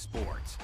sports.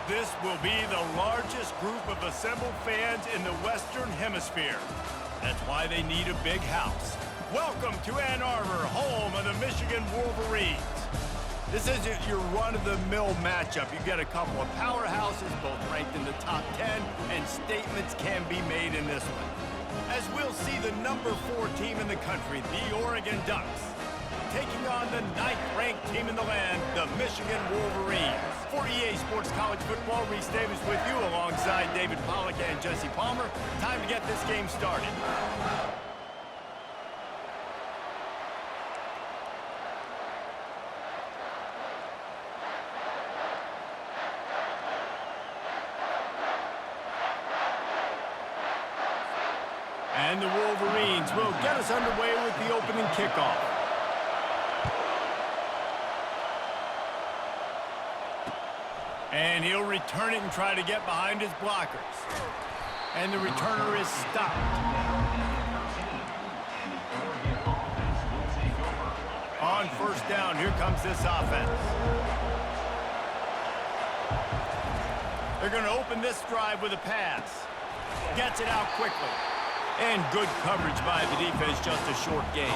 This will be the largest group of assembled fans in the Western Hemisphere. That's why they need a big house. Welcome to Ann Arbor, home of the Michigan Wolverines. This isn't your run-of-the-mill matchup. You get a couple of powerhouses, both ranked in the top 10, and statements can be made in this one. As we'll see the number 4 team in the country, the Oregon Ducks, taking on the 9th-ranked team in the land, the Michigan Wolverines. For EA Sports College Football, Reese Davis with you alongside David Pollack and Jesse Palmer. Time to get this game started. And the Wolverines will get us underway with the opening kickoff. And he'll return it and try to get behind his blockers. And the returner is stopped. On first down, here comes this offense. They're going to open this drive with a pass. Gets it out quickly. And good coverage by the defense, just a short gain.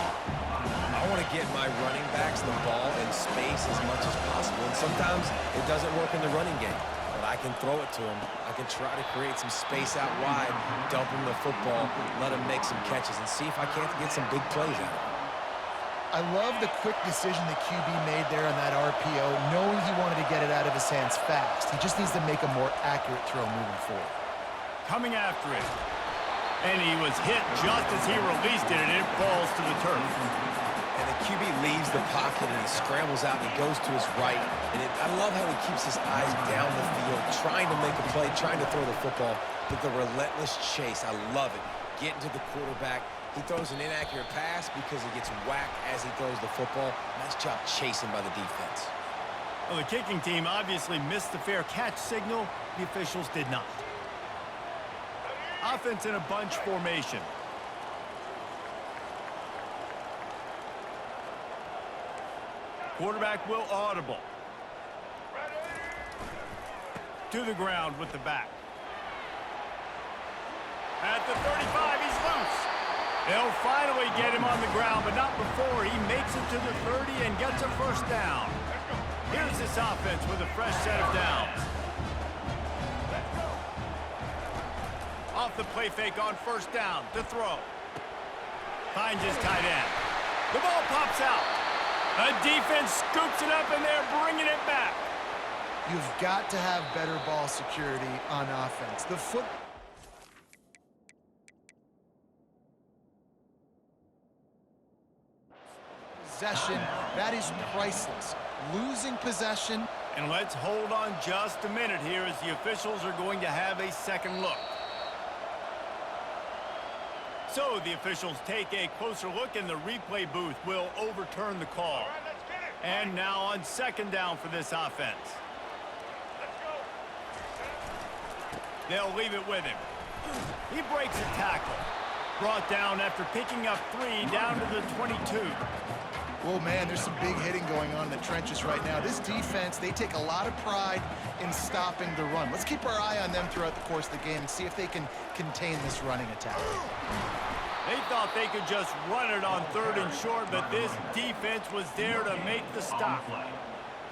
I want to get my running backs the ball in space as much as possible. And sometimes it doesn't work in the running game. But I can throw it to him. I can try to create some space out wide, dump him the football, let him make some catches, and see if I can't get some big plays out of him. I love the quick decision the QB made there on that RPO, knowing he wanted to get it out of his hands fast. He just needs to make a more accurate throw moving forward. Coming after it. And he was hit just as he released it, and it falls to the turf. And the QB leaves the pocket, and he scrambles out, and he goes to his right. And I love how he keeps his eyes down the field, trying to make a play, trying to throw the football. But the relentless chase, I love it. Getting to the quarterback. He throws an inaccurate pass because he gets whacked as he throws the football. Nice job chasing by the defense. Well, the kicking team obviously missed the fair catch signal. The officials did not. Offense in a bunch formation. Quarterback will audible. To the ground with the back. At the 35, he's loose. They'll finally get him on the ground, but not before he makes it to the 30 and gets a first down. Here's this offense with a fresh set of downs. Off the play fake on first down to throw. Finds his tight end. The ball pops out. A defense scoops it up, and they're bringing it back. You've got to have better ball security on offense. The possession, that is priceless. Losing possession. And let's hold on just a minute here as the officials are going to have a second look. So the officials take a closer look and the replay booth will overturn the call. And now on second down for this offense. They'll leave it with him. He breaks a tackle. Brought down after picking up 3 down to the 22. Oh, man, there's some big hitting going on in the trenches right now. This defense, they take a lot of pride in stopping the run. Let's keep our eye on them throughout the course of the game and see if they can contain this running attack. They thought they could just run it on 3rd and short, but this defense was there to make the stop.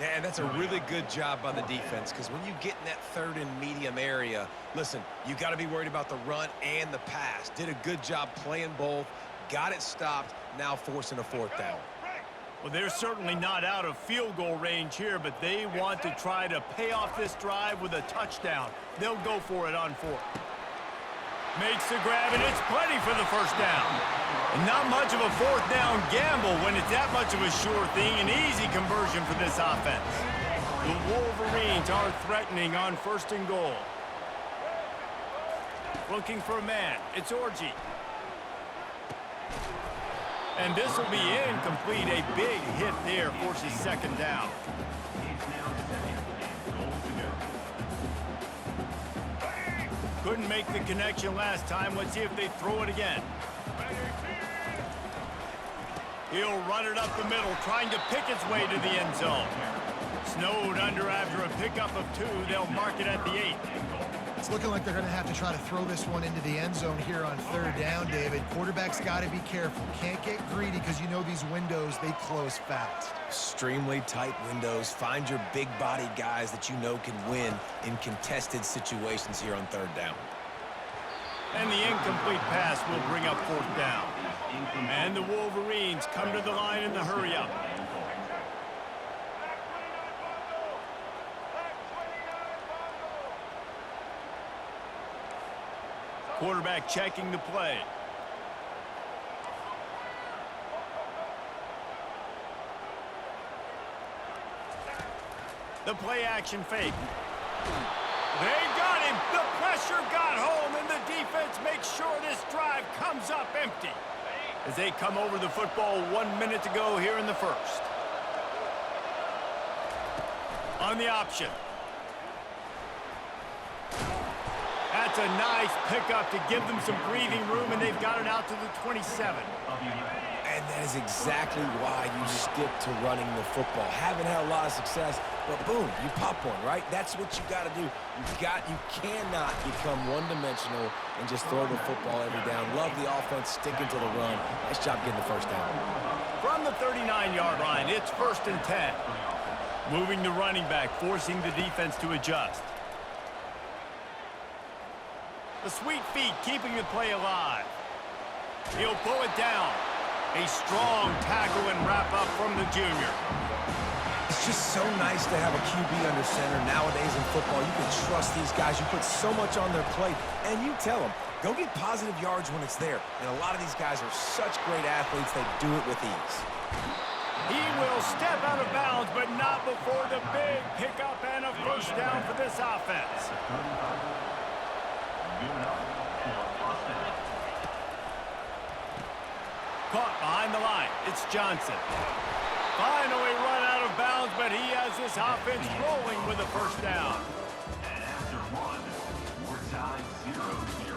Yeah, and that's a really good job by the defense, because when you get in that 3rd and medium area, listen, you got to be worried about the run and the pass. Did a good job playing both, got it stopped, now forcing a 4th down. Well, they're certainly not out of field goal range here, but they want to try to pay off this drive with a touchdown. They'll go for it on 4th. Makes the grab, and it's plenty for the first down. And not much of a 4th down gamble when it's that much of a sure thing. An easy conversion for this offense. The Wolverines are threatening on 1st and goal. Looking for a man. It's Orji. And this will be incomplete. A big hit there forces 2nd down. Couldn't make the connection last time. Let's see if they throw it again. He'll run it up the middle, trying to pick its way to the end zone. Snowed under after a pickup of 2. They'll mark it at the 8. It's looking like they're going to have to try to throw this one into the end zone here on 3rd down, David. Quarterback's got to be careful. Can't get greedy because you know these windows, they close fast. Extremely tight windows. Find your big body guys that you know can win in contested situations here on 3rd down. And the incomplete pass will bring up 4th down. And the Wolverines come to the line in the hurry-up. Quarterback checking the play. The play action fake. They got him. The pressure got home, and the defense makes sure this drive comes up empty. As they come over the football 1 minute to go here in the 1st. On the option. That's a nice pickup to give them some breathing room, and they've got it out to the 27. And that is exactly why you stick to running the football. Haven't had a lot of success, but boom, you pop one, right? That's what you got to do. You cannot become one-dimensional and just throw the football every down. Love the offense sticking to the run. Nice job getting the 1st down. From the 39-yard line, it's 1st and 10. Moving the running back, forcing the defense to adjust. The sweet feet keeping the play alive. He'll pull it down. A strong tackle and wrap up from the junior. It's just so nice to have a QB under center nowadays in football. You can trust these guys. You put so much on their plate, and you tell them, go get positive yards when it's there. And a lot of these guys are such great athletes, they do it with ease. He will step out of bounds, but not before the big pickup and a 1st down for this offense. Caught behind the line. It's Johnson. Finally run out of bounds, but he has this offense rolling with a 1st down. And after 1, we're tied 0-0.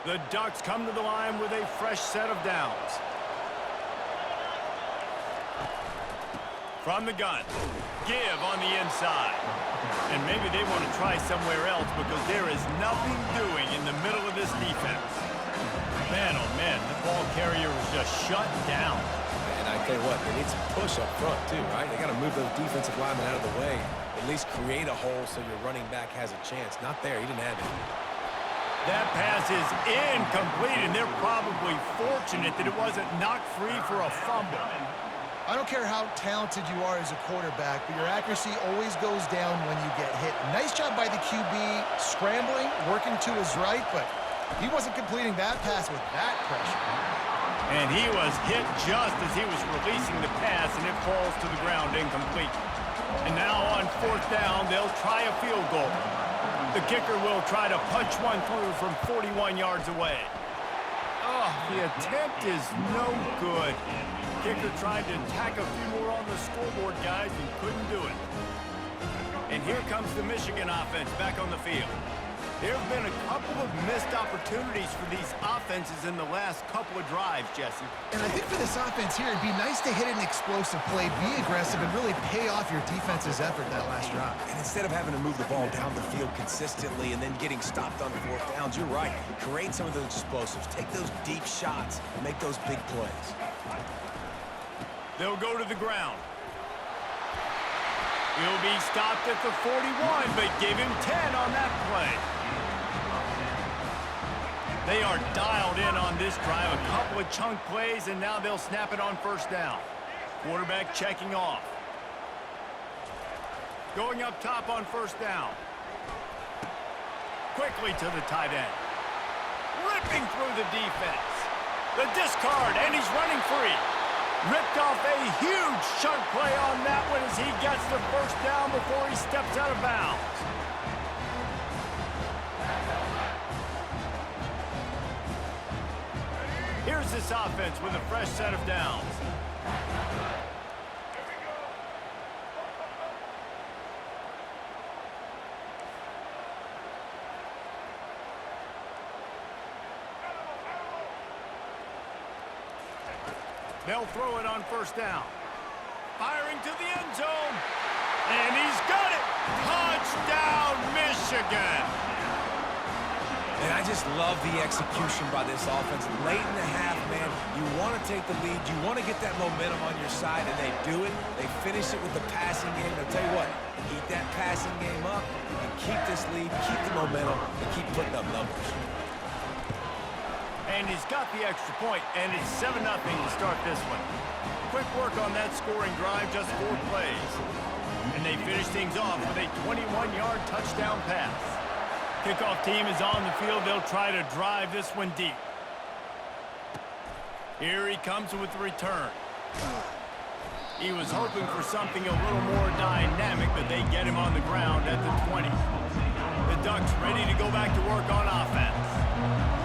The Ducks come to the line with a fresh set of downs. From the gun. Give on the inside. And maybe they want to try somewhere else because there is nothing doing in the middle of this defense. Man, oh man, the ball carrier was just shut down. And I tell you what, they need some push up front too, right? They got to move those defensive linemen out of the way. At least create a hole so your running back has a chance. Not there, he didn't have it. That pass is incomplete, and they're probably fortunate that it wasn't knocked free for a fumble. I I don't care how talented you are as a quarterback, but your accuracy always goes down when you get hit. Nice job by the QB scrambling, working to his right, but he wasn't completing that pass with that pressure. And he was hit just as he was releasing the pass, and it falls to the ground incomplete. And now on 4th down, they'll try a field goal. The kicker will try to punch one through from 41 yards away. Oh, the attempt is no good. Kicker tried to tack a few more on the scoreboard, guys, and couldn't do it. And here comes the Michigan offense back on the field. There have been a couple of missed opportunities for these offenses in the last couple of drives, Jesse. And I think for this offense here, it'd be nice to hit an explosive play, be aggressive, and really pay off your defense's effort that last drive. And instead of having to move the ball down the field consistently and then getting stopped on 4th downs, you're right. Create some of those explosives. Take those deep shots and make those big plays. They'll go to the ground. He'll be stopped at the 41, but give him 10 on that play. They are dialed in on this drive, a couple of chunk plays, and now they'll snap it on 1st down. Quarterback checking off. Going up top on 1st down. Quickly to the tight end. Ripping through the defense. The discard, and he's running free. Ripped off a huge chunk play on that one as he gets the 1st down before he steps out of bounds. Here's this offense with a fresh set of downs. They'll throw it on 1st down. Firing to the end zone. And he's got it. Touchdown, Michigan. And I just love the execution by this offense. Late in the half, man, you want to take the lead. You want to get that momentum on your side, and they do it. They finish it with the passing game. I'll tell you what, keep that passing game up, and keep this lead, keep the momentum, and keep putting up numbers. And he's got the extra point, and it's 7-0 to start this one. Quick work on that scoring drive, just 4 plays. And they finish things off with a 21-yard touchdown pass. Kickoff team is on the field. They'll try to drive this one deep. Here he comes with the return. He was hoping for something a little more dynamic, but they get him on the ground at the 20. The Ducks ready to go back to work on offense.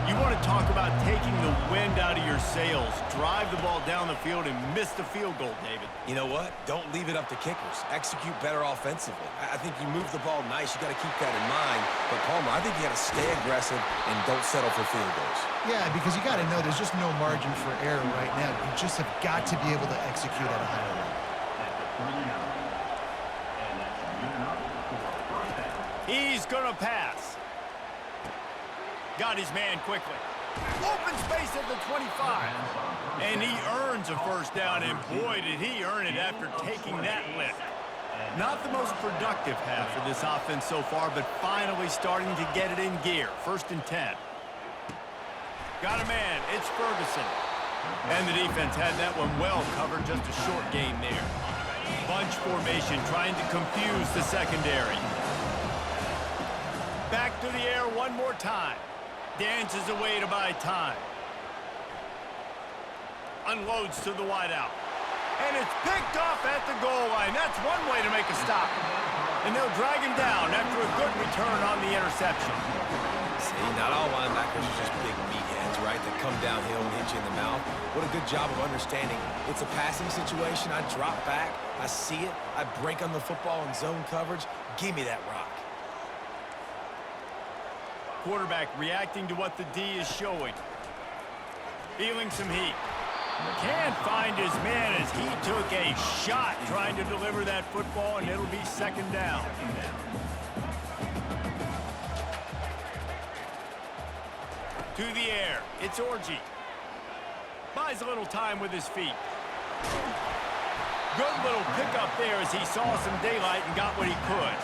You want to talk about taking the wind out of your sails. Drive the ball down the field and miss the field goal, David. You know what? Don't leave it up to kickers. Execute better offensively. I think you move the ball nice. You got to keep that in mind. But, Palmer, I think you got to stay aggressive and don't settle for field goals. Yeah, because you got to know there's just no margin for error right now. You just have got to be able to execute at a higher level. He's going to pass. Got his man quickly. Open space at the 25. And he earns a 1st down, and boy, did he earn it after taking that lift. Not the most productive half for this offense so far, but finally starting to get it in gear. 1st and 10. Got a man. It's Ferguson. And the defense had that one well covered, just a short gain there. Bunch formation trying to confuse the secondary. Back to the air one more time. Dances away to buy time. Unloads to the wideout. And it's picked off at the goal line. That's one way to make a stop. And they'll drag him down after a good return on the interception. See, not all linebackers are just big meatheads, right, that come downhill and hit you in the mouth. What a good job of understanding. It's a passing situation. I drop back. I see it. I break on the football in zone coverage. Give me that rock. Quarterback reacting to what the D is showing. Feeling some heat. Can't find his man as he took a shot trying to deliver that football, and it'll be 2nd down. To the air. It's Orji. Buys a little time with his feet. Good little pickup there as he saw some daylight and got what he could.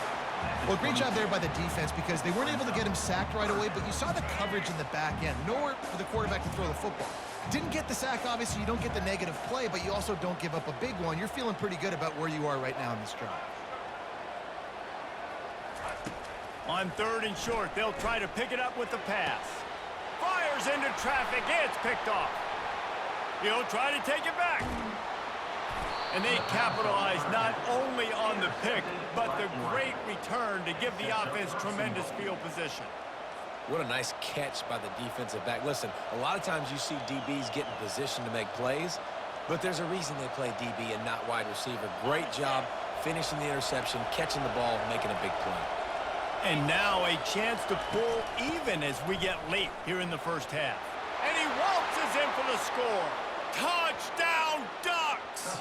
Well, great job there by the defense because they weren't able to get him sacked right away, but you saw the coverage in the back end. Nowhere for the quarterback to throw the football. Didn't get the sack, obviously. You don't get the negative play, but you also don't give up a big one. You're feeling pretty good about where you are right now in this drive. On 3rd and short, they'll try to pick it up with the pass. Fires into traffic. It's picked off. He'll try to take it back. And they capitalize not only on the pick, but the great return to give the offense tremendous field position. What a nice catch by the defensive back. Listen, a lot of times you see DBs get in position to make plays, but there's a reason they play DB and not wide receiver. Great job finishing the interception, catching the ball, making a big play. And now a chance to pull even as we get late here in the first half. And he waltzes in for the score. Touchdown, Ducks!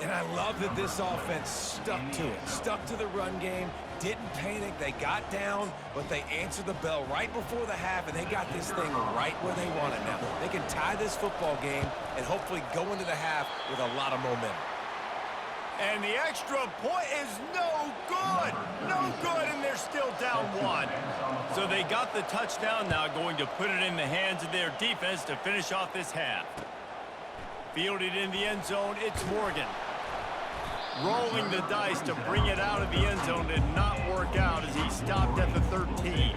And I love that this offense stuck to it, stuck to the run game, didn't panic. They got down, but they answered the bell right before the half, and they got this thing right where they want it now. They can tie this football game and hopefully go into the half with a lot of momentum. And the extra point is no good. No good, and they're still down 1. So they got the touchdown, now going to put it in the hands of their defense to finish off this half. Fielded in the end zone, it's Morgan. Rolling the dice to bring it out of the end zone did not work out as he stopped at the 13.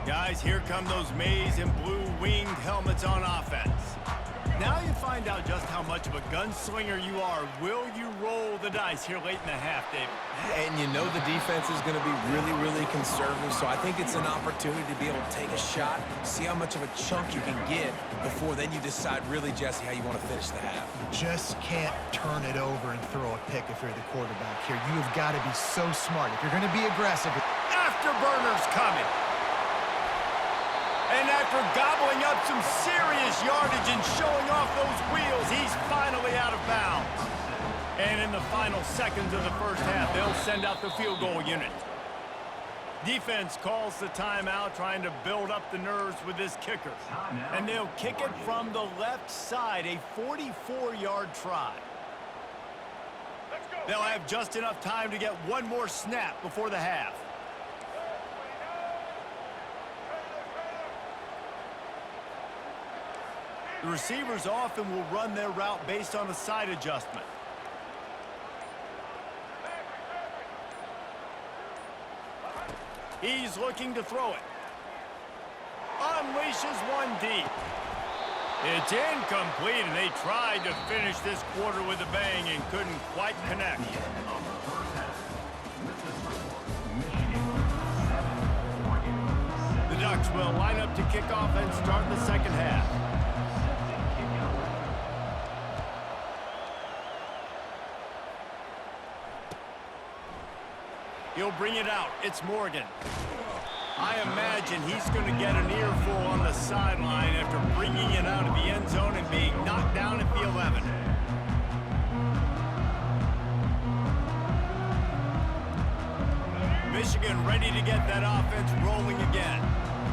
Guys, here come those maize and blue winged helmets on offense. Now you find out just how much of a gunslinger you are. Will you roll the dice here late in the half, David? And you know the defense is going to be really, really conservative, so I think it's an opportunity to be able to take a shot, see how much of a chunk you can get before then you decide really, Jesse, how you want to finish the half. Just can't turn it over and throw a pick if you're the quarterback here. You have got to be so smart. If you're going to be aggressive. Afterburners coming. And after gobbling up some serious yardage and showing off those wheels, he's finally out of bounds. And in the final seconds of the first half, they'll send out the field goal unit. Defense calls the timeout, trying to build up the nerves with this kicker. And they'll kick it from the left side, a 44-yard try. They'll have just enough time to get one more snap before the half. The receivers often will run their route based on a side adjustment. He's looking to throw it. Unleashes one deep. It's incomplete, and they tried to finish this quarter with a bang and couldn't quite connect. The Ducks will line up to kick off and start the second half. He'll bring it out. It's Morgan. I imagine he's going to get an earful on the sideline after bringing it out of the end zone and being knocked down at the 11. Michigan ready to get that offense rolling again.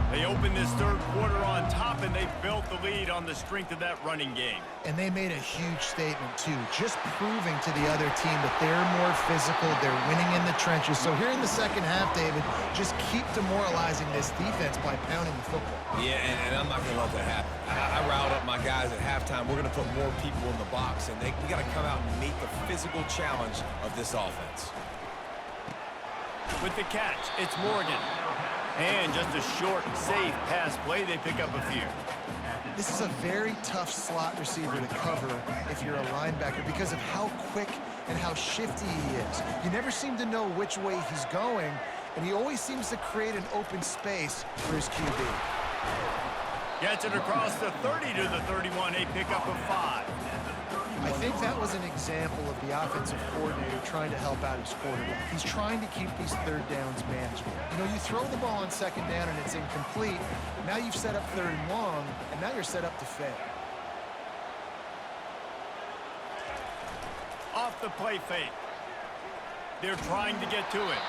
They opened this third quarter on top, and they built the lead on the strength of that running game. And they made a huge statement, too, just proving to the other team that they're more physical, they're winning in the trenches. So here in the second half, David, just keep demoralizing this defense by pounding the football. Yeah, and I'm not going to let that happen. I riled up my guys at halftime. We're going to put more people in the box, and we got to come out and meet the physical challenge of this offense. With the catch, it's Morgan. And just a short, safe pass play, they pick up a few. This is a very tough slot receiver to cover if you're a linebacker because of how quick and how shifty he is. You never seem to know which way he's going, and he always seems to create an open space for his QB. Gets it across the 30 to the 31, a pickup of 5. I think that was an example of the offensive coordinator trying to help out his quarterback. He's trying to keep these third downs manageable. You know, you throw the ball on second down and it's incomplete. Now you've set up third and long, and now you're set up to fail. Off the play fake. They're trying to get to it.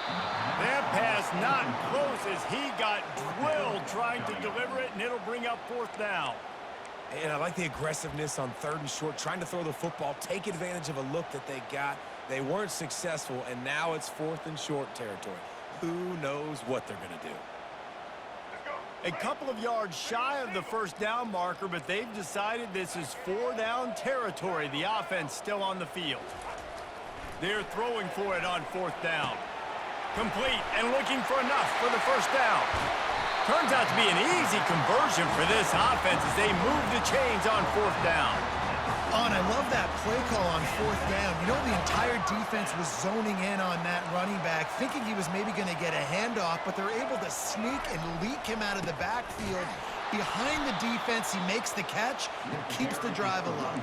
That pass not close as he got drilled trying to deliver it, and it'll bring up fourth down. And I like the aggressiveness on third and short, trying to throw the football, take advantage of a look that they got. They weren't successful, and now it's fourth and short territory. Who knows what they're going to do? A couple of yards shy of the first down marker, but they've decided this is 4-down territory. The offense still on the field. They're throwing for it on 4th down. Complete and looking for enough for the first down. Turns out to be an easy conversion for this offense as they move the chains on 4th down. And I love that play call on 4th down. You know, the entire defense was zoning in on that running back, thinking he was maybe going to get a handoff, but they're able to sneak and leak him out of the backfield. Behind the defense, he makes the catch and keeps the drive alive.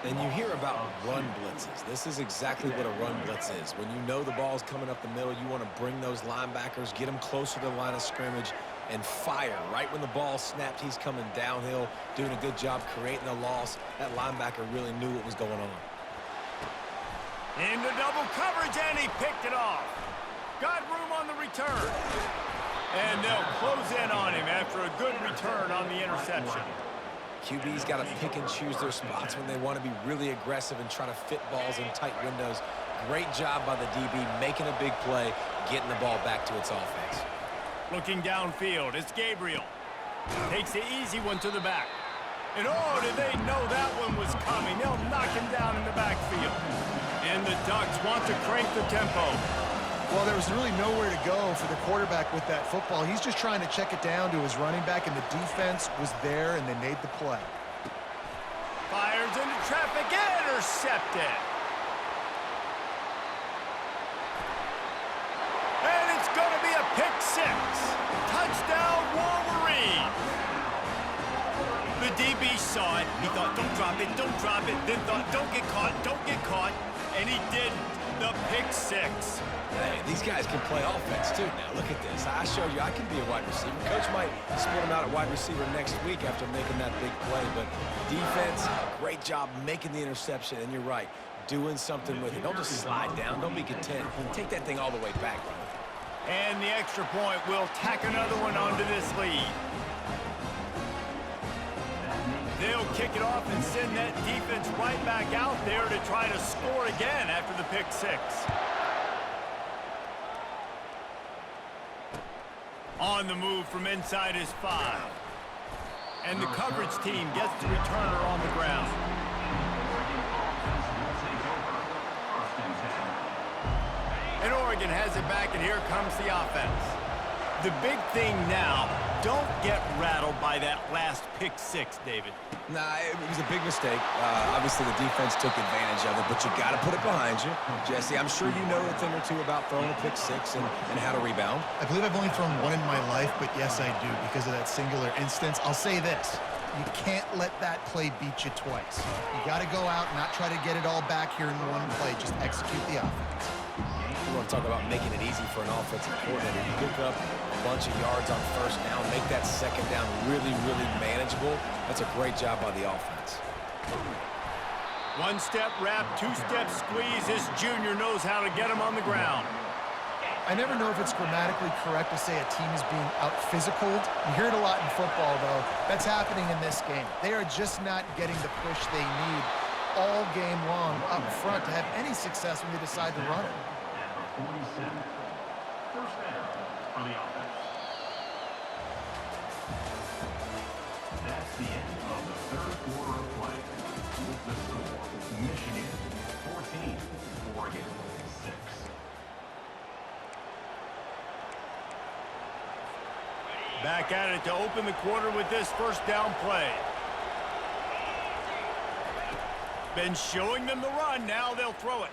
And you hear about run blitzes. This is exactly what a run blitz is. When you know the ball's coming up the middle, you want to bring those linebackers, get them closer to the line of scrimmage, and fire. Right when the ball snapped, he's coming downhill, doing a good job creating a loss. That linebacker really knew what was going on. Into double coverage, and he picked it off. Got room on the return. And they'll close in on him after a good return on the interception. QB's got to pick and choose their spots when they want to be really aggressive and try to fit balls in tight windows. Great job by the DB, making a big play, getting the ball back to its offense. Looking downfield, it's Gabriel. Takes the easy one to the back. And oh, did they know that one was coming. They'll knock him down in the backfield. And the Ducks want to crank the tempo. Well, there was really nowhere to go for the quarterback with that football. He's just trying to check it down to his running back, and the defense was there, and they made the play. Fires into traffic, intercepted. And it's going to be a pick six. Touchdown, Wolverines. The DB saw it. He thought, don't drop it, don't drop it. Then thought, don't get caught. And he didn't. The pick six. Hey, these guys can play offense, too. Now, look at this. I showed you I can be a wide receiver. Coach might split him out at wide receiver next week after making that big play. But defense, great job making the interception. And you're right, doing something with it. Don't just slide down. Don't be content. Take that thing all the way back, brother. And the extra point will tack another one onto this lead. They'll kick it off and send that defense right back out there to try to score again after the pick six. On the move from inside his 5. And the coverage team gets the returner on the ground. And Oregon has it back, and here comes the offense. The big thing now, don't get rattled by that last pick six, David. Nah, it was a big mistake. Obviously, the defense took advantage of it, but you got to put it behind you. Jesse, I'm sure you know a thing or two about throwing a pick six and how to rebound. I believe I've only thrown one in my life, but yes, I do, because of that singular instance. I'll say this. You can't let that play beat you twice. You got to go out and not try to get it all back here in one play. Just execute the offense. You want to talk about making it easy for an offensive coordinator. You pick up a bunch of yards on first down, make that second down really, really manageable. That's a great job by the offense. One-step wrap, two-step squeeze. This junior knows how to get him on the ground. I never know if it's grammatically correct to say a team is being out-physicaled. You hear it a lot in football, though. That's happening in this game. They are just not getting the push they need all game long up front to have any success when they decide to run it. 47. First down for the offense. That's the end of the third quarter of play. With the score, Michigan 14, Oregon 6. Back at it to open the quarter with this first down play. Been showing them the run, now they'll throw it.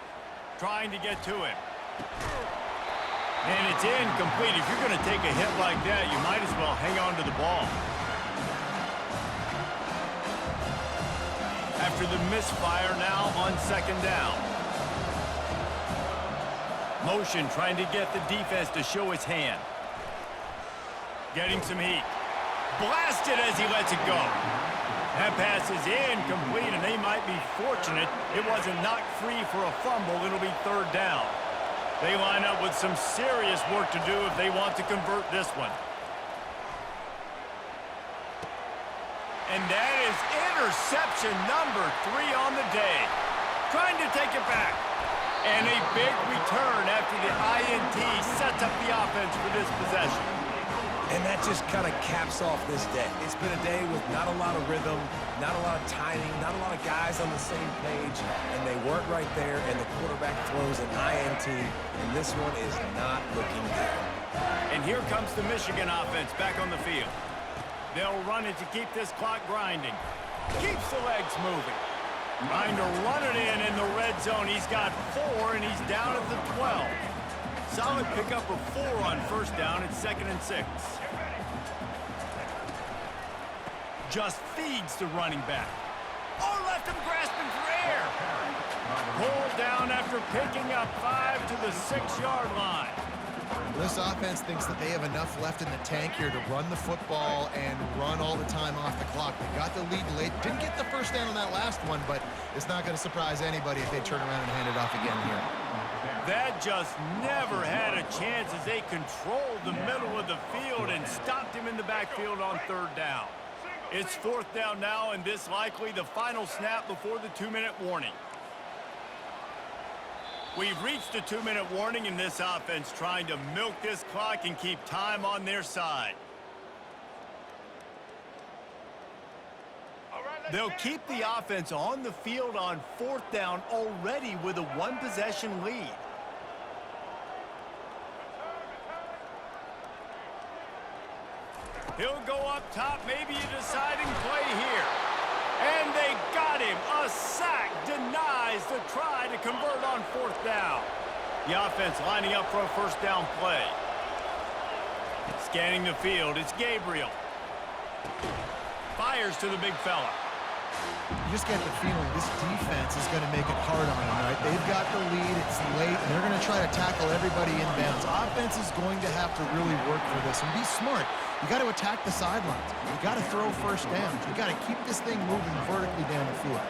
Trying to get to him. And it's incomplete. If you're going to take a hit like that, you might as well hang on to the ball. After the misfire now on second down. Motion trying to get the defense to show his hand. Getting some heat. Blasted as he lets it go. That pass is incomplete, and they might be fortunate it wasn't knocked free for a fumble. It'll be third down. They line up with some serious work to do if they want to convert this one. And that is interception number 3 on the day. Trying to take it back. And a big return after the INT sets up the offense for this possession. And that just kind of caps off this day. It's been a day with not a lot of rhythm, not a lot of timing, not a lot of guys on the same page, and they weren't right there, and the quarterback throws an INT, and this one is not looking good. And here comes the Michigan offense back on the field. They'll run it to keep this clock grinding. Keeps the legs moving. Trying to run it in the red zone. He's got 4, and he's down at the 12. Solid pickup of 4 on first down. It's 2nd and 6. Just feeds the running back. Oh, left him grasping for air. Pulled down after picking up 5 to the 6-yard line. This offense thinks that they have enough left in the tank here to run the football and run all the time off the clock. They got the lead late. Didn't get the first down on that last one, but it's not going to surprise anybody if they turn around and hand it off again here. That just never had a chance as they controlled the middle of the field and stopped him in the backfield on 3rd down. It's 4th down now, and this likely the final snap before the 2-minute warning. We've reached the 2-minute warning, and this offense trying to milk this clock and keep time on their side. They'll keep the offense on the field on 4th down already with a 1-possession lead. He'll go up top, maybe a deciding play here. And they got him. A sack denies the try to convert on 4th down. The offense lining up for a 1st down play. Scanning the field, it's Gabriel. Fires to the big fella. You just get the feeling this defense is going to make it hard on them, right? They've got the lead, it's late, and they're going to try to tackle everybody inbounds. Offense is going to have to really work for this and be smart. You got to attack the sidelines. You got to throw first downs. You got to keep this thing moving vertically down the field.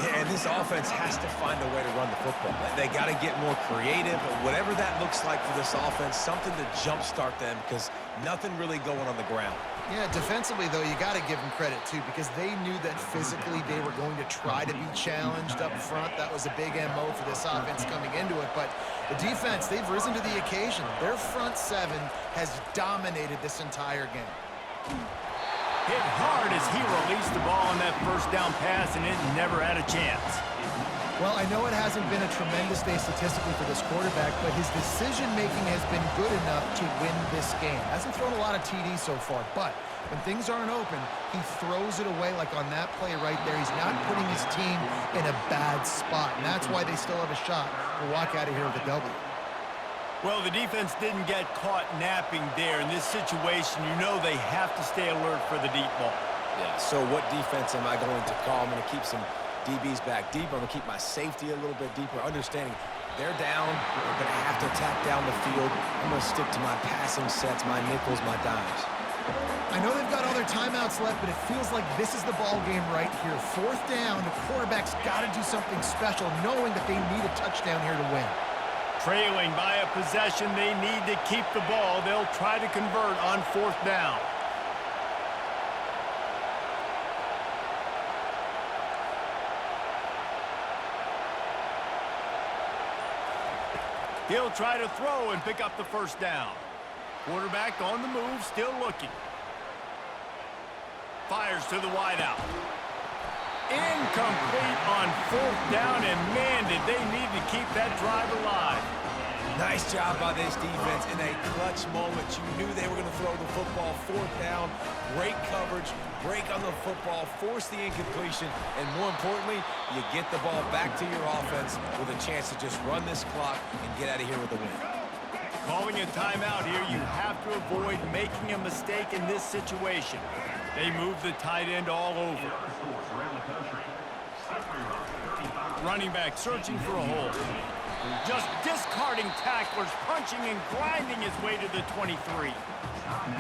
Yeah, and this offense has to find a way to run the football. They got to get more creative, whatever that looks like for this offense, something to jumpstart them because nothing really going on the ground. Yeah, defensively, though, you got to give them credit, too, because they knew that physically they were going to try to be challenged up front. That was a big MO for this offense coming into it. But the defense, they've risen to the occasion. Their front 7 has dominated this entire game. Hit hard as he released the ball on that 1st down pass, and it never had a chance. Well, I know it hasn't been a tremendous day statistically for this quarterback, but his decision-making has been good enough to win this game. Hasn't thrown a lot of TDs so far, but when things aren't open, he throws it away like on that play right there. He's not putting his team in a bad spot, and that's why they still have a shot to walk out of here with a W. Well, the defense didn't get caught napping there. In this situation, you know they have to stay alert for the deep ball. Yeah, so what defense am I going to call? I'm going to keep some DBs back deep. I'm going to keep my safety a little bit deeper, understanding they're down. They're going to have to attack down the field. I'm going to stick to my passing sets, my nickels, my dimes. I know they've got all their timeouts left, but it feels like this is the ball game right here. 4th down, the quarterback's got to do something special, knowing that they need a touchdown here to win. Trailing by a possession, they need to keep the ball. They'll try to convert on 4th down. He'll try to throw and pick up the 1st down. Quarterback on the move, still looking. Fires to the wideout. Incomplete on 4th down, and man, did they need to keep that drive alive. Nice job by this defense in a clutch moment. You knew they were going to throw the football. 4th down, great coverage, break on the football, force the incompletion, and more importantly, you get the ball back to your offense with a chance to just run this clock and get out of here with a win. Calling a timeout here, you have to avoid making a mistake in this situation. They move the tight end all over. Running back searching for a hole. Just discarding tacklers, punching and grinding his way to the 23.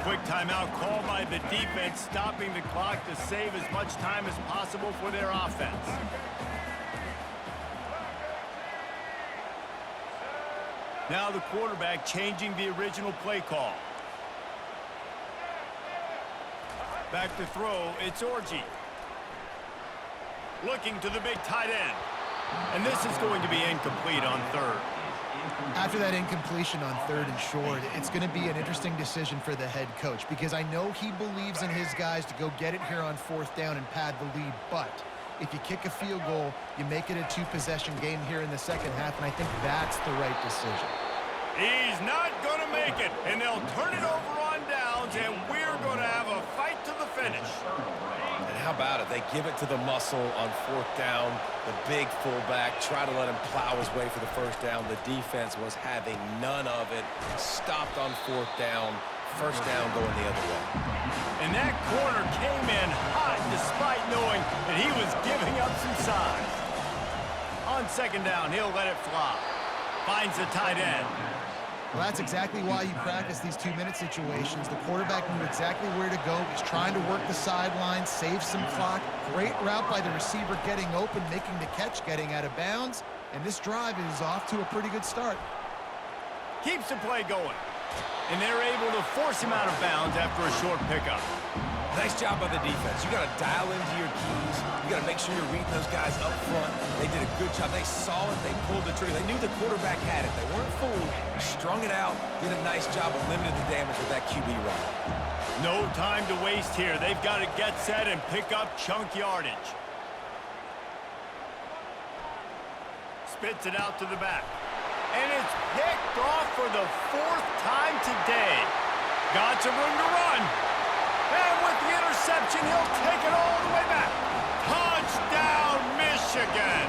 Quick timeout called by the defense, stopping the clock to save as much time as possible for their offense. Now the quarterback changing the original play call. Back to throw, it's Orji. Looking to the big tight end. And this is going to be incomplete on 3rd. After that incompletion on 3rd and short, it's going to be an interesting decision for the head coach because I know he believes in his guys to go get it here on 4th down and pad the lead, but if you kick a field goal, you make it a 2-possession game here in the second half, and I think that's the right decision. He's not going to make it, and they'll turn it over on downs, and we're going to have a fight to the finish. And how about it? They give it to the muscle on 4th down. The big fullback, try to let him plow his way for the 1st down. The defense was having none of it. Stopped on 4th down. 1st down going the other way. And that corner came in hot despite knowing that he was giving up some size. On 2nd down, he'll let it fly. Finds the tight end. Well, that's exactly why you practice these 2-minute situations. The quarterback knew exactly where to go. He's trying to work the sidelines, save some clock. Great route by the receiver getting open, making the catch, getting out of bounds. And this drive is off to a pretty good start. Keeps the play going. And they're able to force him out of bounds after a short pickup. Nice job by the defense. You got to dial into your keys. You got to make sure you're reading those guys up front. They did a good job. They saw it. They pulled the trigger. They knew the quarterback had it. They weren't fooled. Strung it out. Did a nice job of limiting the damage with that QB run. No time to waste here. They've got to get set and pick up chunk yardage. Spits it out to the back. And it's picked off for the 4th time today. Got some room to run. And with the interception, he'll take it all the way back. Touchdown, Michigan.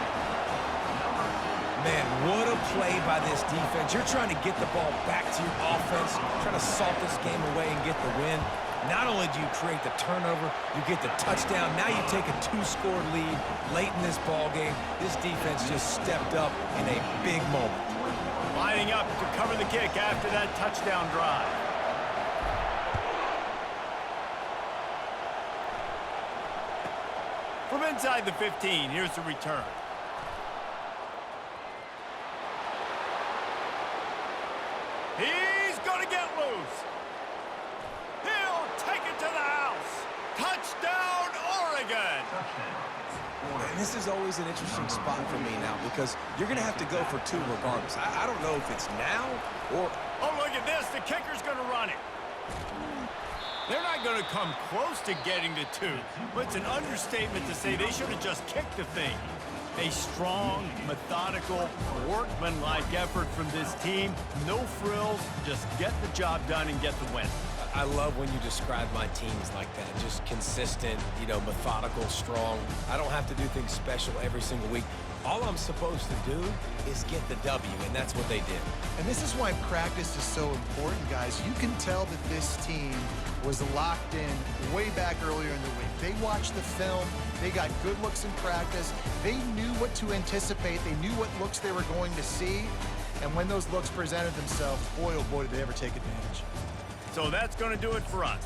Man, what a play by this defense. You're trying to get the ball back to your offense, trying to salt this game away and get the win. Not only do you create the turnover, you get the touchdown. Now you take a 2-score lead late in this ball game. This defense just stepped up in a big moment. Lining up to cover the kick after that touchdown drive. From inside the 15, here's the return. He's going to get loose. He'll take it to the house. Touchdown, Oregon. And this is always an interesting spot for me now because you're going to have to go for 2 regardless. I don't know if it's now or... Oh, look at this. The kicker's going to run it. They're not going to come close to getting to 2. But it's an understatement to say they should have just kicked the thing. A strong, methodical, workmanlike effort from this team. No frills, just get the job done and get the win. I love when you describe my teams like that. Just consistent, methodical, strong. I don't have to do things special every single week. All I'm supposed to do is get the W, and that's what they did. And this is why practice is so important, guys. You can tell that this team was locked in way back earlier in the week. They watched the film. They got good looks in practice. They knew what to anticipate. They knew what looks they were going to see. And when those looks presented themselves, boy, oh boy, did they ever take advantage. So that's going to do it for us.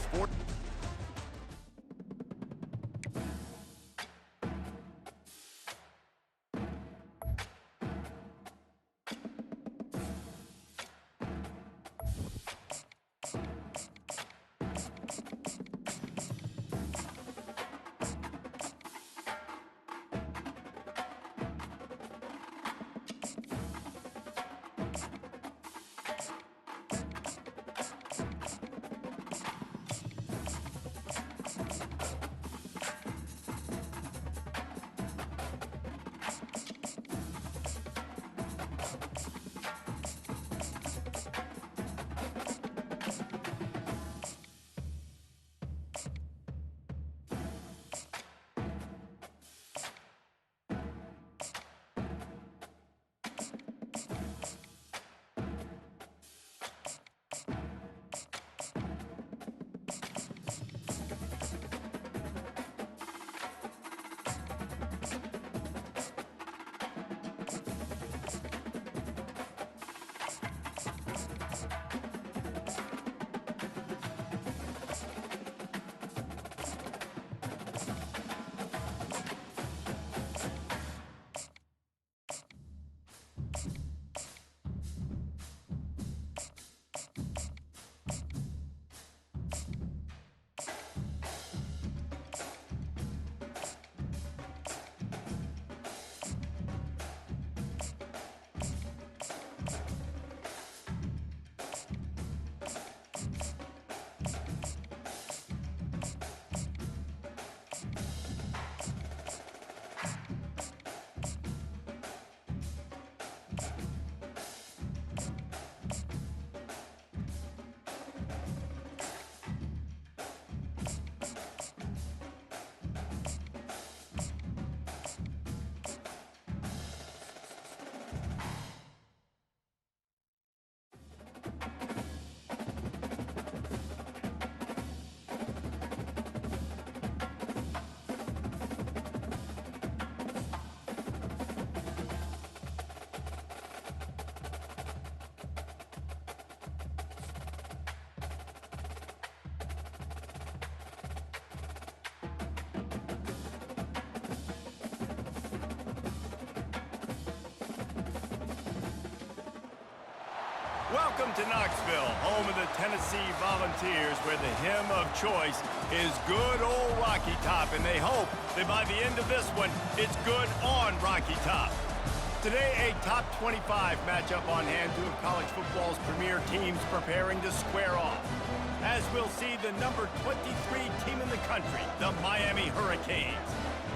Welcome to Knoxville, home of the Tennessee Volunteers, where the hymn of choice is good old Rocky Top, and they hope that by the end of this one, it's good on Rocky Top. Today, a top 25 matchup on hand, two of college football's premier teams preparing to square off. As we'll see, the number 23 team in the country, the Miami Hurricanes,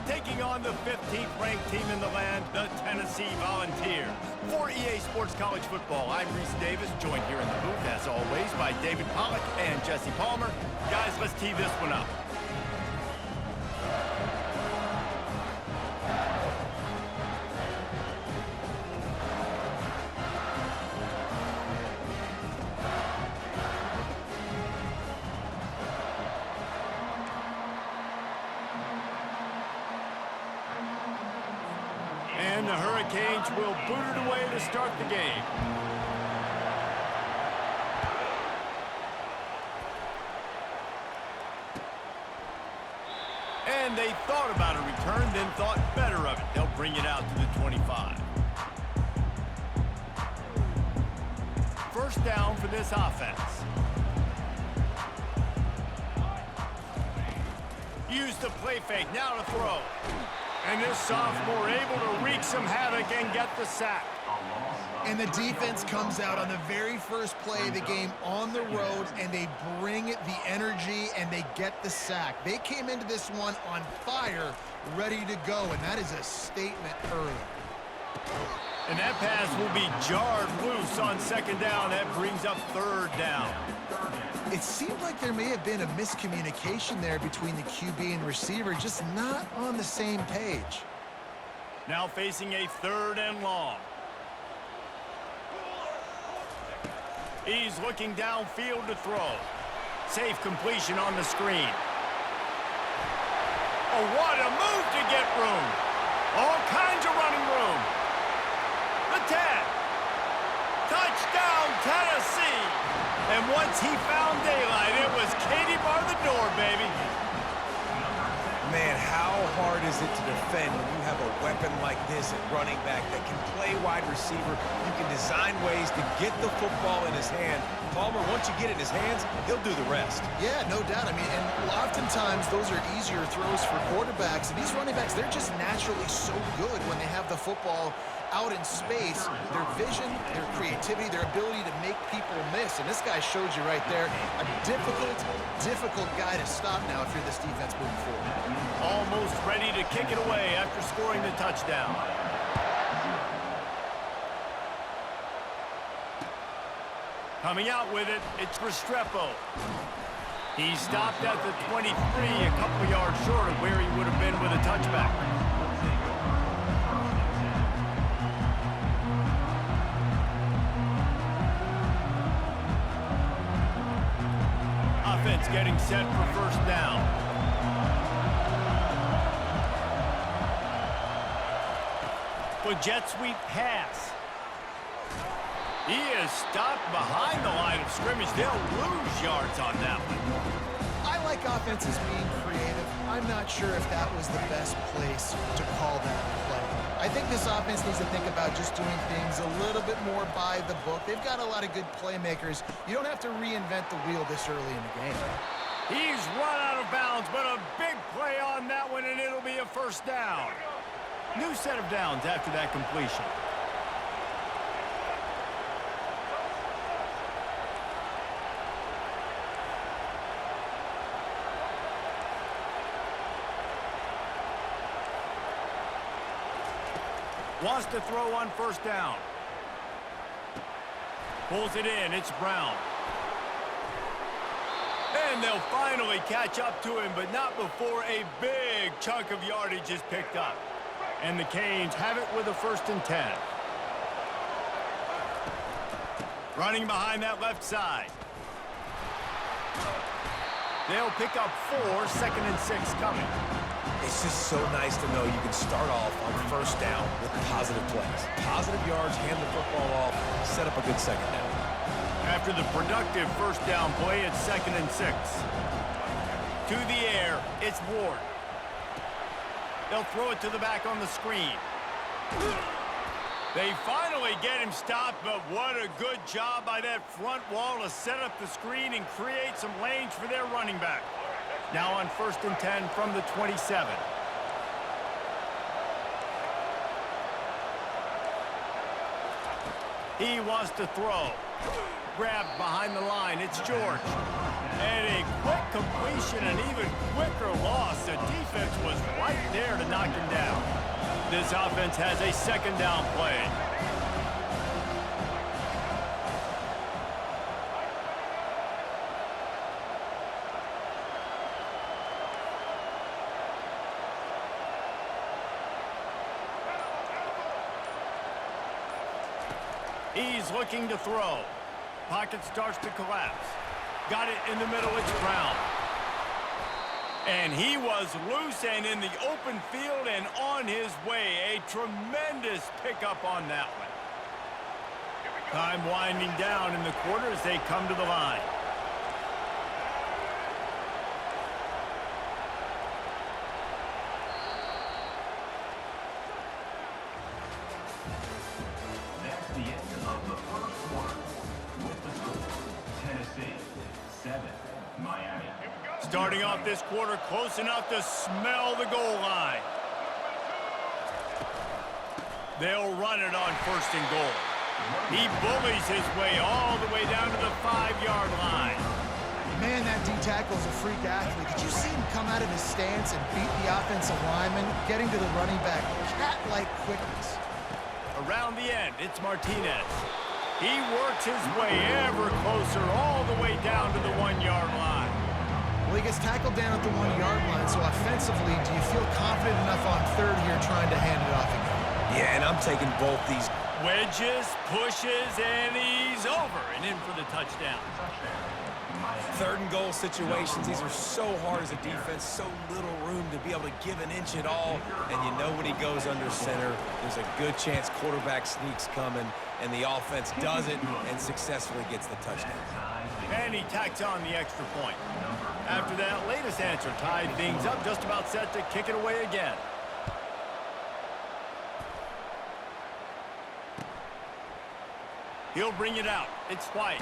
taking on the 15th ranked team in the land, the Tennessee Volunteers. For EA Sports College Football, I'm Reese Davis, joined here in the booth, as always, by David Pollack and Jesse Palmer. Guys, let's tee this one up. And the Hurricanes will boot it away to start the game. And they thought about a return, then thought better of it. They'll bring it out to the 25. First down for this offense. Use the play fake, now to throw. And this sophomore able to wreak some havoc and get the sack. And the defense comes out on the very first play of the game on the road, and they bring the energy, and they get the sack. They came into this one on fire, ready to go, and that is a statement early. And that pass will be jarred loose on second down. That brings up third down. It seemed like there may have been a miscommunication there between the QB and receiver, just not on the same page. Now facing a third and long. He's looking downfield to throw. Safe completion on the screen. Oh, what a move to get room. All kinds of running room. The 10. Touchdown, Tennessee. And once he found daylight, it was Katie bar the door, baby. Man, how hard is it to defend when you have a weapon like this at running back that can play wide receiver? You can design ways to get the football in his hand. Palmer, once you get it in his hands, he'll do the rest. Yeah, no doubt. I mean, and oftentimes those are easier throws for quarterbacks. And these running backs, they're just naturally so good when they have the football out in space. Their vision, their creativity, their ability to make people miss. And this guy showed you right there, a difficult guy to stop now if you're this defense moving forward. Almost ready to kick it away after scoring the touchdown. Coming out with it, it's Restrepo. He stopped at the 23, a couple yards short of where he would have been with a touchback. Offense getting set for first down. With jet sweep pass. He is stopped behind the line of scrimmage. They'll lose yards on that one. I like offenses being creative. I'm not sure if that was the best place to call that play. I think this offense needs to think about just doing things a little bit more by the book. They've got a lot of good playmakers. You don't have to reinvent the wheel this early in the game. He's run out of bounds, but a big play on that one, and it'll be a first down. New set of downs after that completion. Wants to throw on first down. Pulls it in. It's Brown. And they'll finally catch up to him, but not before a big chunk of yardage is picked up. And the Canes have it with a 1st and 10. Running behind that left side. They'll pick up 4, 2nd and 6 coming. It's just so nice to know you can start off on first down with positive plays. Positive yards, hand the football off, set up a good second down. After the productive first down play, it's 2nd and 6. To the air, it's Ward. They'll throw it to the back on the screen. They finally get him stopped, but what a good job by that front wall to set up the screen and create some lanes for their running back. Now on 1st and 10 from the 27. He wants to throw. Grabbed behind the line. It's George. And a quick completion, an even quicker loss. The defense was right there to knock him down. This offense has a 2nd down play. He's looking to throw. Pocket starts to collapse. Got it in the middle, it's Brown. And he was loose and in the open field and on his way. A tremendous pickup on that one. Time winding down in the quarter as they come to the line. That's the end of the first quarter. With the score, Tennessee 7, Miami. Starting off this quarter close enough to smell the goal line. They'll run it on 1st and goal. He bullies his way all the way down to the 5-yard line. Man, that D-tackle is a freak athlete. Did you see him come out of his stance and beat the offensive lineman, getting to the running back? Cat-like quickness. Around the end, it's Martinez. He works his way ever closer all the way down to the 1-yard line. Well, he gets tackled down at the 1-yard line, so offensively, do you feel confident enough on 3rd here trying to hand it off again? Yeah, and I'm taking both these. Wedges, pushes, and he's over and in for the touchdown. 3rd and goal situations, these are so hard as a defense, so little room to be able to give an inch at all. And you know when he goes under center, there's a good chance quarterback sneaks coming, and the offense does it and successfully gets the touchdown. And he tacks on the extra point. After that latest answer tied things up, just about set to kick it away again. He'll bring it out. It's White.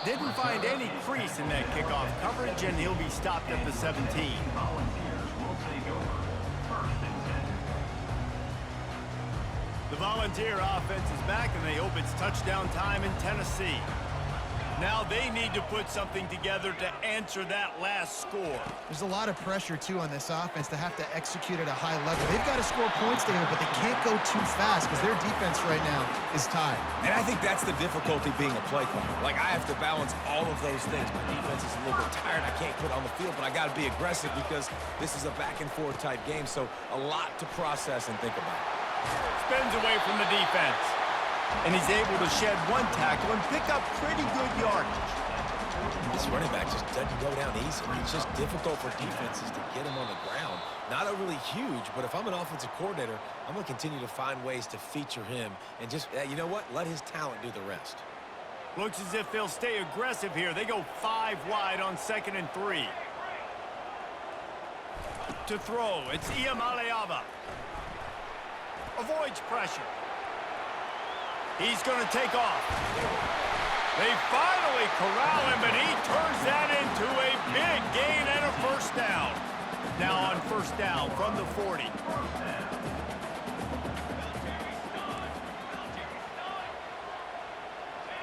Didn't find any crease in that kickoff coverage, and he'll be stopped at the 17. Volunteers will take over 1st and 10. The Volunteer offense is back, and they hope it's touchdown time in Tennessee. Now they need to put something together to answer that last score. There's a lot of pressure, too, on this offense to have to execute at a high level. They've got to score points together, but they can't go too fast because their defense right now is tied. And I think that's the difficulty being a play caller. Like, I have to balance all of those things. My defense is a little bit tired. I can't put on the field, but I got to be aggressive because this is a back-and-forth type game, so a lot to process and think about. Spins away from the defense. And he's able to shed 1 tackle and pick up pretty good yardage. This running back just doesn't go down easy. It's just difficult for defenses to get him on the ground. Not overly huge, but if I'm an offensive coordinator, I'm going to continue to find ways to feature him and just, you know what, let his talent do the rest. Looks as if they'll stay aggressive here. They go 5 wide on 2nd and 3. To throw, it's Iamaleava. Avoids pressure. He's going to take off. They finally corral him, and he turns that into a big gain and a 1st down. Now on 1st down from the 40.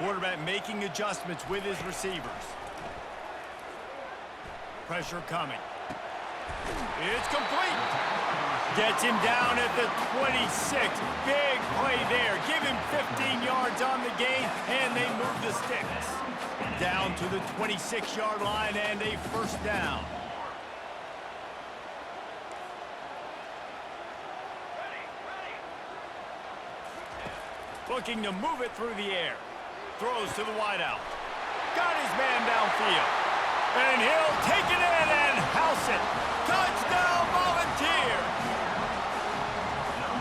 Quarterback making adjustments with his receivers. Pressure coming. It's complete. Gets him down at the 26. Big play there. Give him 15 yards on the gain, and they move the sticks. Down to the 26-yard line and a 1st down. Looking to move it through the air. Throws to the wideout. Got his man downfield. And he'll take it in and house it. Touchdown, Volunteers!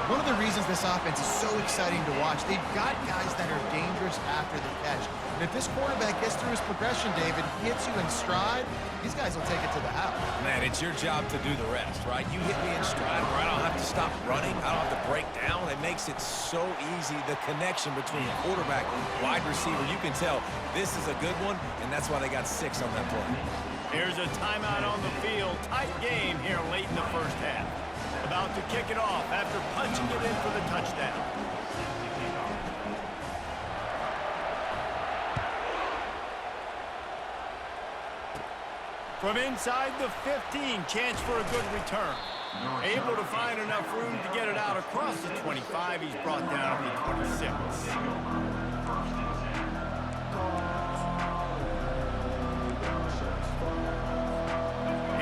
One of the reasons this offense is so exciting to watch, they've got guys that are dangerous after the catch. And if this quarterback gets through his progression, David, hits you in stride, these guys will take it to the house. Man, it's your job to do the rest, right? You hit me in stride where I don't have to stop running. I don't have to break down. And makes it so easy, the connection between quarterback and wide receiver. You can tell this is a good one, and that's why they got 6 on that play. Here's a timeout on the field. Tight game here late in the first half. About to kick it off after punching it in for the touchdown. From inside the 15, chance for a good return. Able to find enough room to get it out across the 25. He's brought down to the 26.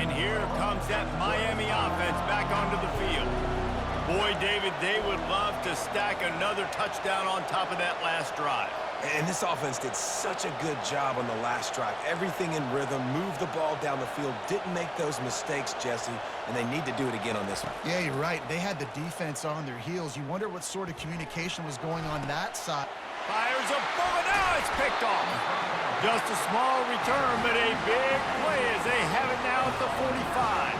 And here comes that Miami offense back onto the field. Boy, David, they would love to stack another touchdown on top of that last drive. And this offense did such a good job on the last drive. Everything in rhythm, moved the ball down the field, didn't make those mistakes, Jesse, and they need to do it again on this one. Yeah, you're right. They had the defense on their heels. You wonder what sort of communication was going on that side. Fires a bullet. Now it's picked off. Just a small return, but a big play as they have it now at the 45.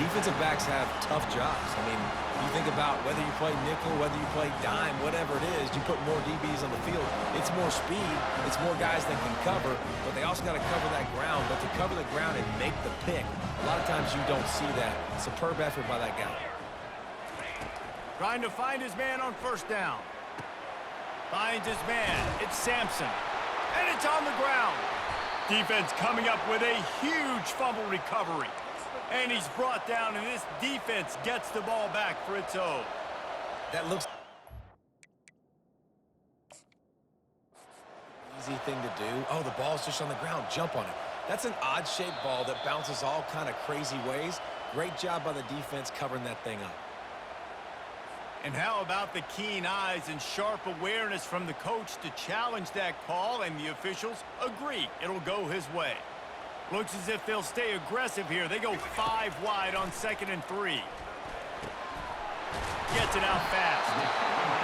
Defensive backs have tough jobs. I mean, you think about whether you play nickel, whether you play dime, whatever it is, you put more DBs on the field. It's more speed. It's more guys that can cover, but they also got to cover that ground. But to cover the ground and make the pick, a lot of times you don't see that. Superb effort by that guy. Trying to find his man on first down. Finds his man. It's Sampson. And it's on the ground. Defense coming up with a huge fumble recovery. And he's brought down, and this defense gets the ball back for its own. That looks easy thing to do. Oh, the ball's just on the ground. Jump on it. That's an odd-shaped ball that bounces all kind of crazy ways. Great job by the defense covering that thing up. And how about the keen eyes and sharp awareness from the coach to challenge that call, and the officials agree it'll go his way. Looks as if they'll stay aggressive here. They go 5 wide on 2nd and 3. Gets it out fast.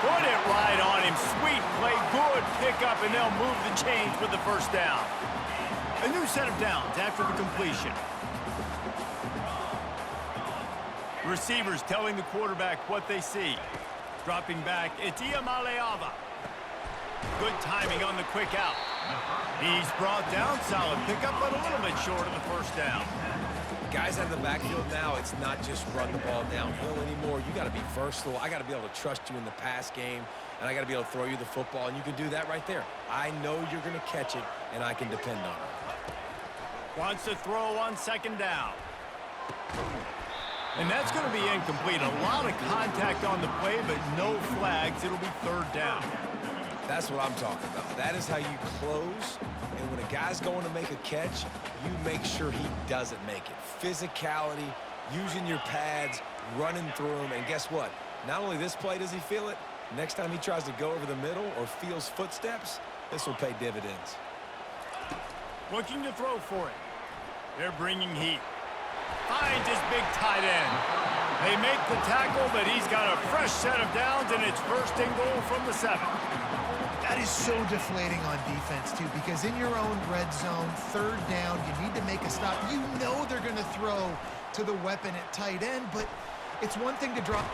Put it right on him. Sweet play. Good pickup, and they'll move the chains with the first down. A new set of downs after the completion. Receivers telling the quarterback what they see. Dropping back, it's Iamaleava. Good timing on the quick out. He's brought down, solid pickup, but a little bit short of the first down. Guys out of the backfield now, it's not just run the ball downhill anymore. You got to be versatile. I got to be able to trust you in the pass game, and I got to be able to throw you the football, and you can do that right there. I know you're going to catch it, and I can depend on it. Wants to throw on 2nd down. And that's going to be incomplete. A lot of contact on the play, but no flags. It'll be 3rd down. That's what I'm talking about. That is how you close. And when a guy's going to make a catch, you make sure he doesn't make it. Physicality, using your pads, running through them. And guess what? Not only this play does he feel it, next time he tries to go over the middle or feels footsteps, this will pay dividends. Looking to throw for it. They're bringing heat. Finds his big tight end. They make the tackle, but he's got a fresh set of downs, and it's 1st and goal from the 7. That is so deflating on defense, too, because in your own red zone, 3rd down, you need to make a stop. You know they're going to throw to the weapon at tight end, but it's one thing to drop.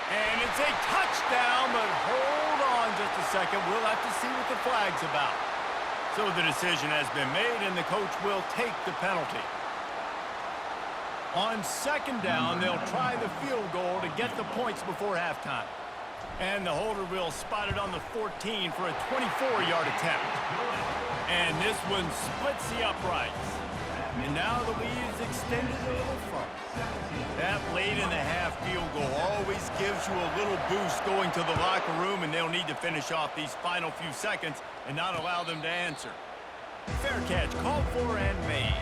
And it's a touchdown, but hold on just a second. We'll have to see what the flag's about. So the decision has been made, and the coach will take the penalty. On 2nd down, they'll try the field goal to get the points before halftime. And the holder will spot it on the 14 for a 24-yard attempt. And this one splits the uprights. And now the lead is extended a little further. That late in the half field goal always gives you a little boost going to the locker room, and they'll need to finish off these final few seconds and not allow them to answer. Fair catch called for and made.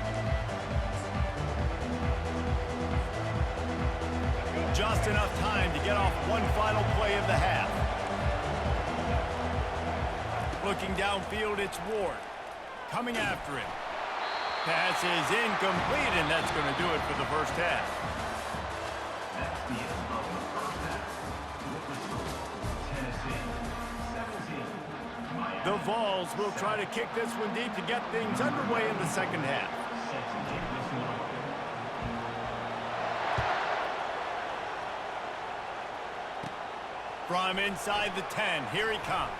Just enough time to get off one final play of the half. Looking downfield, it's Ward. Coming after him. Pass is incomplete, and that's going to do it for the first half. That's the end of the first half. With the score, Tennessee 17, Miami. The Vols will try to kick this one deep to get things underway in the second half. From inside the 10, here he comes.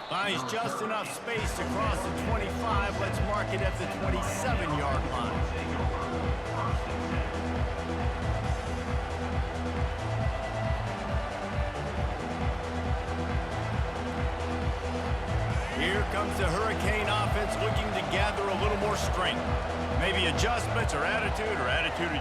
Finds just enough space to cross the 25. Let's mark it at the 27-yard line. Here comes the Hurricane offense looking to gather a little more strength. Maybe adjustments or attitude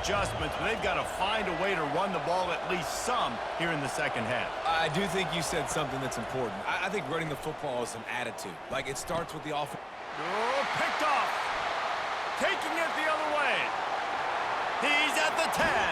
adjustments, but they've got to find a way to run the ball at least some here in the second half. I do think you said something that's important. I think running the football is an attitude. Like, it starts with the offense. Oh, picked off. Taking it the other way. He's at the 10.